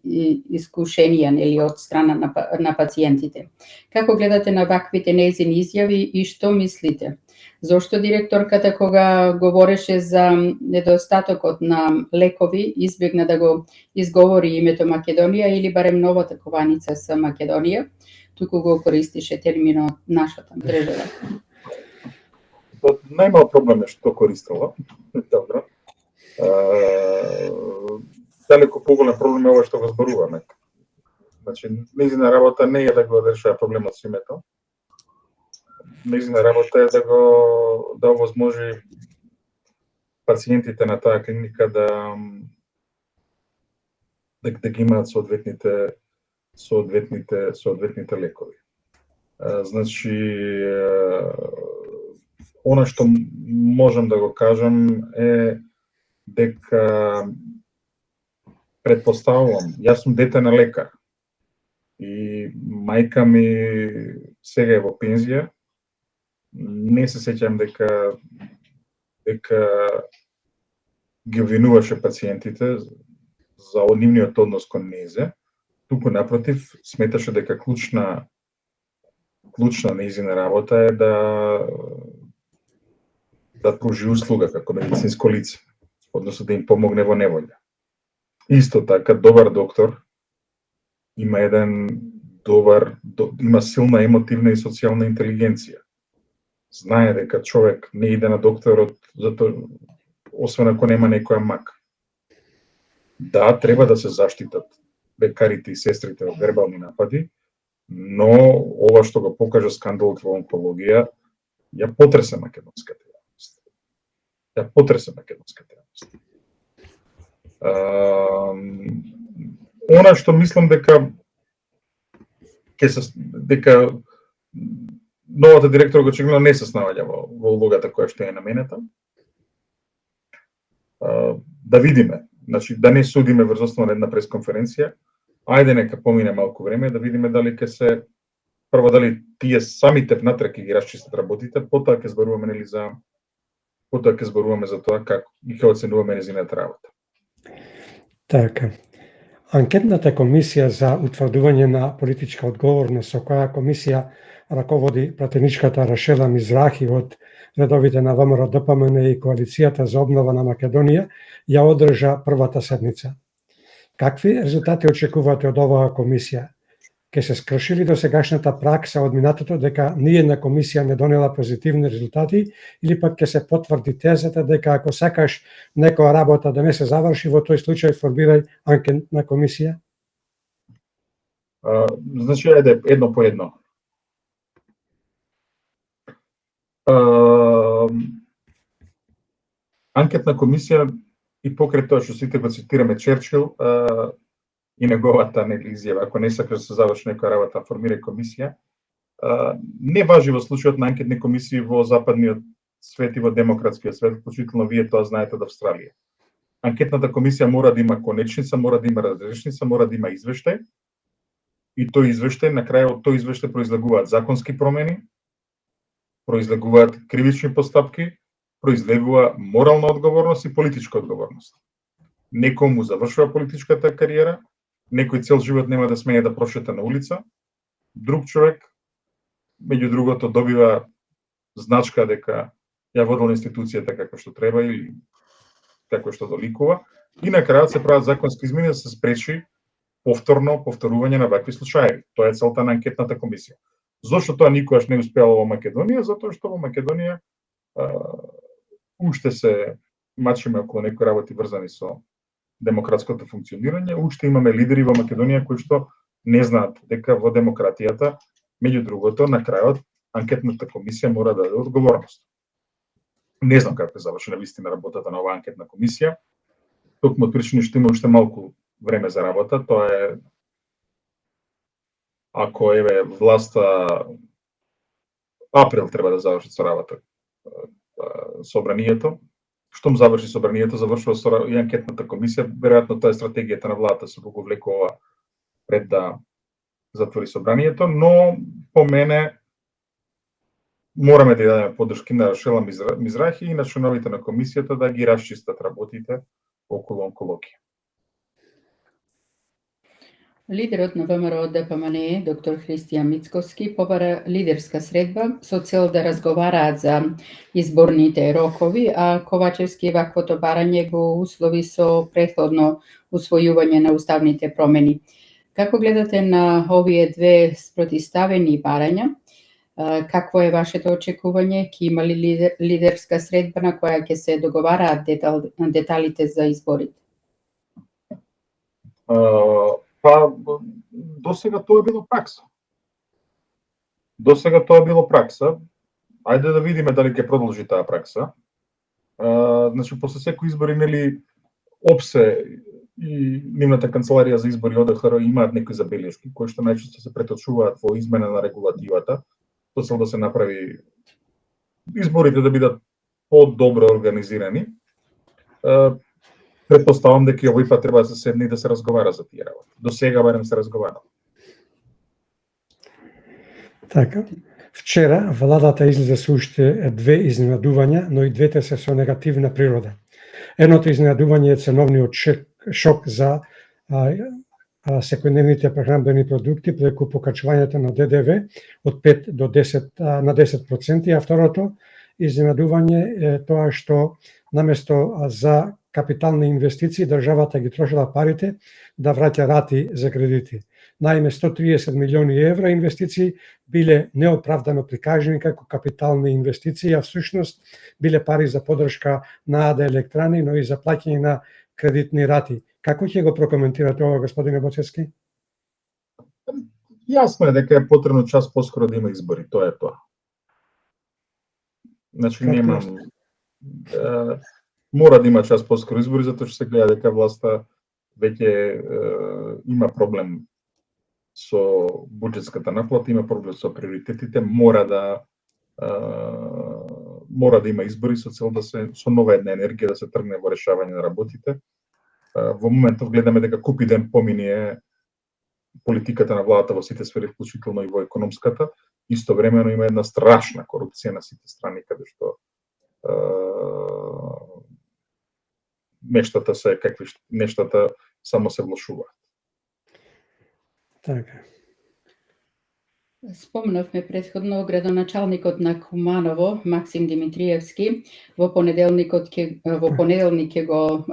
искушенија нели од страна на пациентите. Како гледате на ваквите нејзини изјави и што мислите? Зошто директорката кога говореше за недостатокот на лекови избегна да го изговори името Македонија или барем новата кованица со Македонија, туку го користише терминот нашата држава? Најмал проблем е што користела. Добро. Далеко поголем проблем е ова што го зборуваме. Значи, нејзина работа не е да го решава проблемот со името. Нејзина работа е да овозможи пациентите на таа клиника да ги имаат соодветните лекови. Значи, она што можам да го кажам е дека предпоставувам, јас сум дете на лекар и мајка ми сега е во пензија. Не се сеќам дека ги обвинуваше пациентите за нивниот однос кон незе, туку напротив сметаше дека клучна нејзина работа е да пружи услуга како медицинско лице, односно да им помогне во неволја. Исто така, добар доктор има има силна емотивна и социјална интелигенција. Знае дека човек не иде на докторот освен ако нема некоја мак. Да, треба да се заштитат лекарите и сестрите од вербални напади, но ова што го покажа скандалот во онкологија ја потресе македонската јавност. Она што мислам дека новата директорка очигледно не се снаоѓа во улогата која што е наменета. Да видиме, значи да не судиме врз основа на една пресконференција. Ајде нека помине малку време да видиме дали дали тие самите внатре ќе ги расчистат работите, потоа ќе зборуваме за тоа како ќе оценуваме нејзината работа. Така. Анкетната комисија за утврдување на политичка одговорност, со која комисија раководи пратеничката Рашела Мизрахи од редовите на ВМРО ДПМН и Коалицијата за обнова на Македонија, ја одржа првата седница. Какви резултати очекувате од оваа комисија? Ке се скрши ли досегашната пракса од минатото дека ниедна комисија не донела позитивни резултати или пак ќе се потврди тезата дека ако сакаш некоја работа да не се заврши, во тој случај формирај анкетна комисија? Значи, ајде едно по едно. Анкетна комисија и покрај тоа што сите го цитираме Черчил и неговата изјава, ако не сакаш да се заврши некоја работа, формирај комисија, не важи во случајот на анкетни комисии во западниот свет и во демократскиот свет, вклучително вие тоа знаете од Австралија. Анкетната комисија мора да има конечница, мора да има разрешница, мора да има извештај и тој извештај, на крај од тој извештај произлегуваат законски промени, произлегуваат кривични постапки, произлегува морална одговорност и политичка одговорност. Некој му завршува политичката кариера, некој цел живот нема да смее да прошета на улица, друг човек, меѓу другото, добива значка дека ја водел институцијата како што треба или како што доликува, и на крајот се прават законски измени да се спречи повторување на вакви случаи. Тоа е целта на анкетната комисија. Зошто тоа никогаш не успеало во Македонија? Затоа што во Македонија уште се мачиме околу некои работи врзани со демократското функционирање, уште имаме лидери во Македонија кои што не знаат дека во демократијата, меѓу другото, на крајот анкетната комисија мора да даде одговорност. Не знам како ќе заврши навистина работата на оваа анкетна комисија. Токму причини што има уште малку време за работа, тоа е ако еве власта април треба да заврши со работа собранието, штом заврши собранието, завршува и анкетната комисија, веројатно тоа е стратегијата на владата, се го влекува пред да затвори собранието, но по мене мораме да дадеме поддршки на Шела Мизрахи и на членовите на комисијата да ги расчистат работите околу онкологија. Лидерот на ВМРО ДПМНЕ, доктор Христијан Мицковски, побара лидерска средба со цел да разговараат за изборните рокови, а Ковачевски ваквото барање го услови со претходно усвојување на уставните промени. Како гледате на овие две спротивставени барања? Какво е вашето очекување? Ќе има ли лидерска средба на која ќе се договараат деталите за изборите? Па, досега тоа било пракса. Ајде да видиме дали ќе продолжи таа пракса. Значи, после секој избори, нели, ОПСЕ и нивната канцеларија за избори ОДХР имаат некои забелешки, кои што најчесто се преточуваат во измена на регулативата, со цел да се направи изборите да бидат по-добро организирани. Претпоставам дека овој пат треба да се седне и да се разговара за тие работи. До сега барем се разговара. Така. Вчера владата излезе со уште две изненадувања, но и двете се со негативна природа. Едното изненадување е ценовниот шок за секојдневните прехранбени продукти преку покачувањето на ДДВ од 5 до 10 на 10%, а второто изненадување е тоа што наместо за капитални инвестиции државата ги трошила парите да враќа рати за кредити. Наиме 130 милиони евра инвестиции биле неоправдано прикажани како капитални инвестиции, а всушност биле пари за поддршка на АД електрани, но и за плаќање на кредитни рати. Како ќе го прокоментирате ова, господине Боцевски? Јасно е дека е потребно час поскоро да има избори, тоа е тоа. Значи немам мора да има час поскоро избори, затоа што се гледа дека власта веќе има проблем со буџетската наплата, има проблем со приоритетите, мора да има избори со цел да се со нова една енергија да се тргне во решавање на работите. Во моментов гледаме дека купи ден помине политиката на владата во сите сфери, вклучително и во економската. Истовремено има една страшна корупција на сите страни, каде што нештата се какви нештата само се влошуваат. Така. Спомнавме претходно градоначалникот на Куманово, Максим Димитриевски, во понеделник ќе го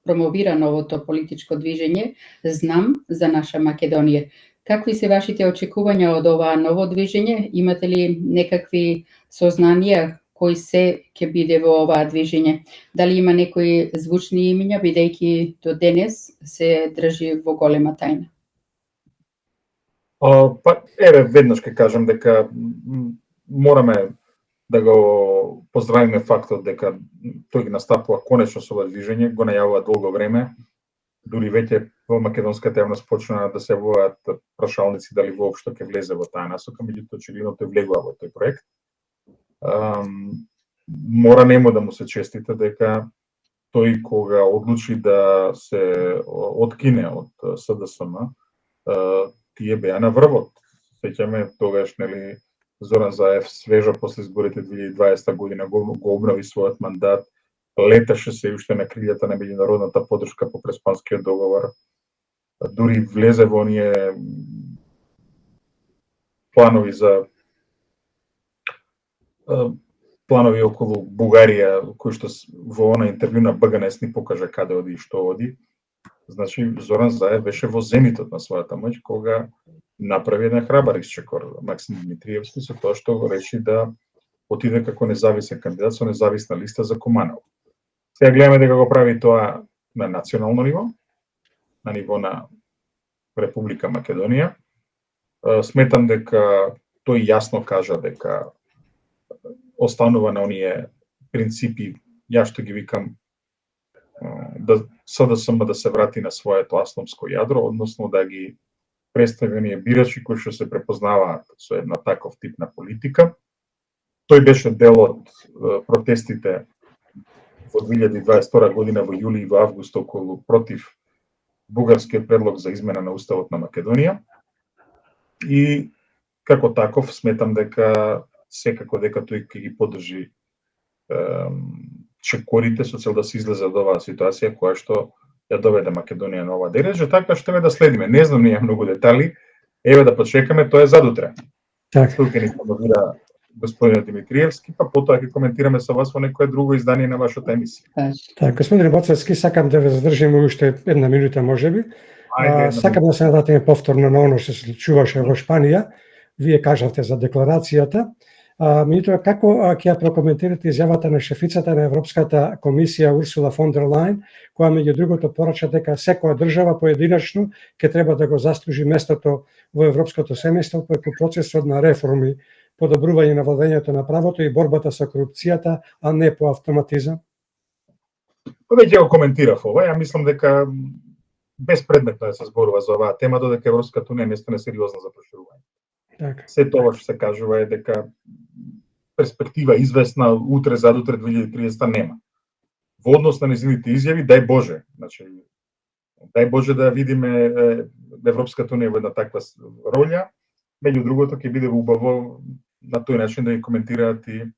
промовира новото политичко движење Знам за наша Македонија. Какви се вашите очекувања од ова ново движење? Имате ли некакви сознанија кој се ќе биде во оваа движење? Дали има некои звучни имиња, бидејќи до денес се држи во голема тајна? Па, еве, веднаш ќе кажам дека мораме да го поздравиме фактот дека тој ги настапува конечно со ова движење, го најавува долго време. Дури веќе во македонската јавност почнаа да се јавуваат прашалници дали воопшто ќе влезе во таа насока, меѓутоа очигледно тој влегува во тој проект. Мора нему да му се честита дека тој кога одлучи да се откине од СДСМ, тие беа на врвот. Сеќаме тогаш, нели, Зоран Заев свежо после изборите 2020 година го обнови својот мандат, леташе се уште на крилјата на меѓународната поддршка по Преспанскиот договор. Дури влезе во оние планови околу Бугарија, кои што во она интервју на БГНС ни покажа каде оди и што оди. Значи, Зоран Заев беше во зенитот на својата моќ, кога направи еден храбар исчекор Максим Димитриевски со тоа што го реши да отиде како независен кандидат со независна листа за Куманово. Сега гледаме дека го прави тоа на национално ниво, на ниво на Република Македонија. Сметам дека тој јасно кажа дека останува на оние принципи, ја што ги викам, да СДСМ да се врати на своето асломско јадро, односно да ги представи оние бирачи кои што се препознаваат со една таков тип на политика. Тој беше дел од протестите во 2022 година во јули и во август околу против бугарскиот предлог за измена на уставот на Македонија. И како таков сметам дека секако дека тој ќе ги поддржи чекорите со цел да се излезе од оваа ситуација која што ја доведе Македонија на ова дереже, така што да следиме. Не знам ние многу детали, еве да почекаме, тоа е задутре. Така. Тука ни коментира господин Димитриевски, па потоа ќе коментираме со вас во некое друго издание на вашата емисија. Така, господин Боцевски, сакам да ве задржим уште една минута можеби. Сакам да се навратиме повторно на оно што се случуваше во Шпанија. Вие кажавте за декларацијата. Меѓутоа, како ќе ја прокоментирате изјавата на шефицата на Европската комисија Урсула фон дер Лајен, која меѓу другото порача дека секоја држава поединечно ќе треба да го заслужи местото во европското семејство преку процесот на реформи, подобрување на владењето на правото и борбата со корупцијата, а не по автоматизам? Веќе го коментирав ова, ја мислам дека безпредметно е да се зборува за оваа тема, додека Европската унија не стане сериозна за проширување. Така. Се тоа што се кажува е дека перспектива известна утре, задутре 2030 нема. Во однос на незините изјави, дај Боже, значи дај Боже да видиме Европската унија во една таква роља. Меѓу другото ќе биде убаво на тој начин да ги коментираат и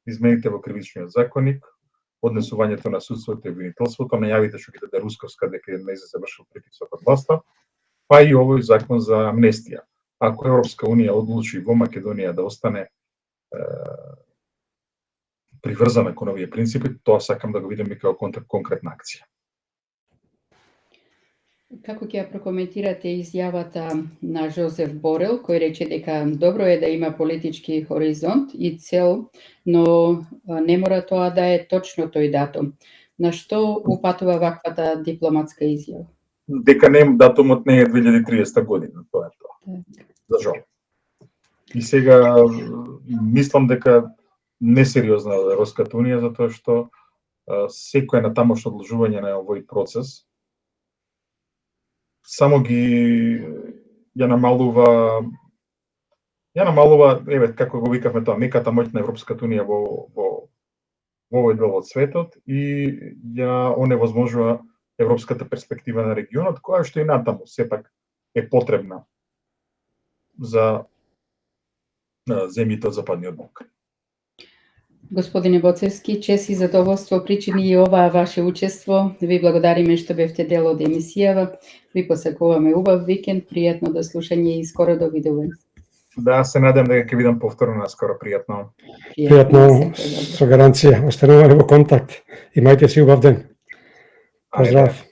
измените во кривичниот законник, однесувањето на судството и обвинителството, најавите што ги даде Русковска дека не се завршил притисок од власта, па и овој закон за амнестија. Ако Европска унија одлучи во Македонија да остане приврзана кон овие принципи, тоа сакам да го видам и како конкретна акција. Како ќе ја прокоментирате изјавата на Жозеф Борел, кој рече дека добро е да има политички хоризонт и цел, но не мора тоа да е точно тој датум. На што упатува ваквата дипломатска изјава? Дека датумот не е 2030 година, тоа е тоа. За жал. И сега мислам дека несериозна е Европската унија, затоа што секој натамошно одложување на овој процес само ги ја намалува, еве како го викавме тоа, меката моќ на Европската унија во овој дел од светот и ја оневозможува европската перспектива на регионот, која што и натаму сепак е потребна за земјите од Западниот Балкан. Господине Боцевски, чест и задоволство причини и ова ваше учество. Ви благодариме што бевте дел од емисијава. Ви посакуваме убав викенд, пријатно до слушање и скоро до видување. Да, се надам дека ќе видам повторно наскоро, пријатно. Пријатно, со гаранција. Остануваме во контакт. Имајте си убав ден. Поздрав.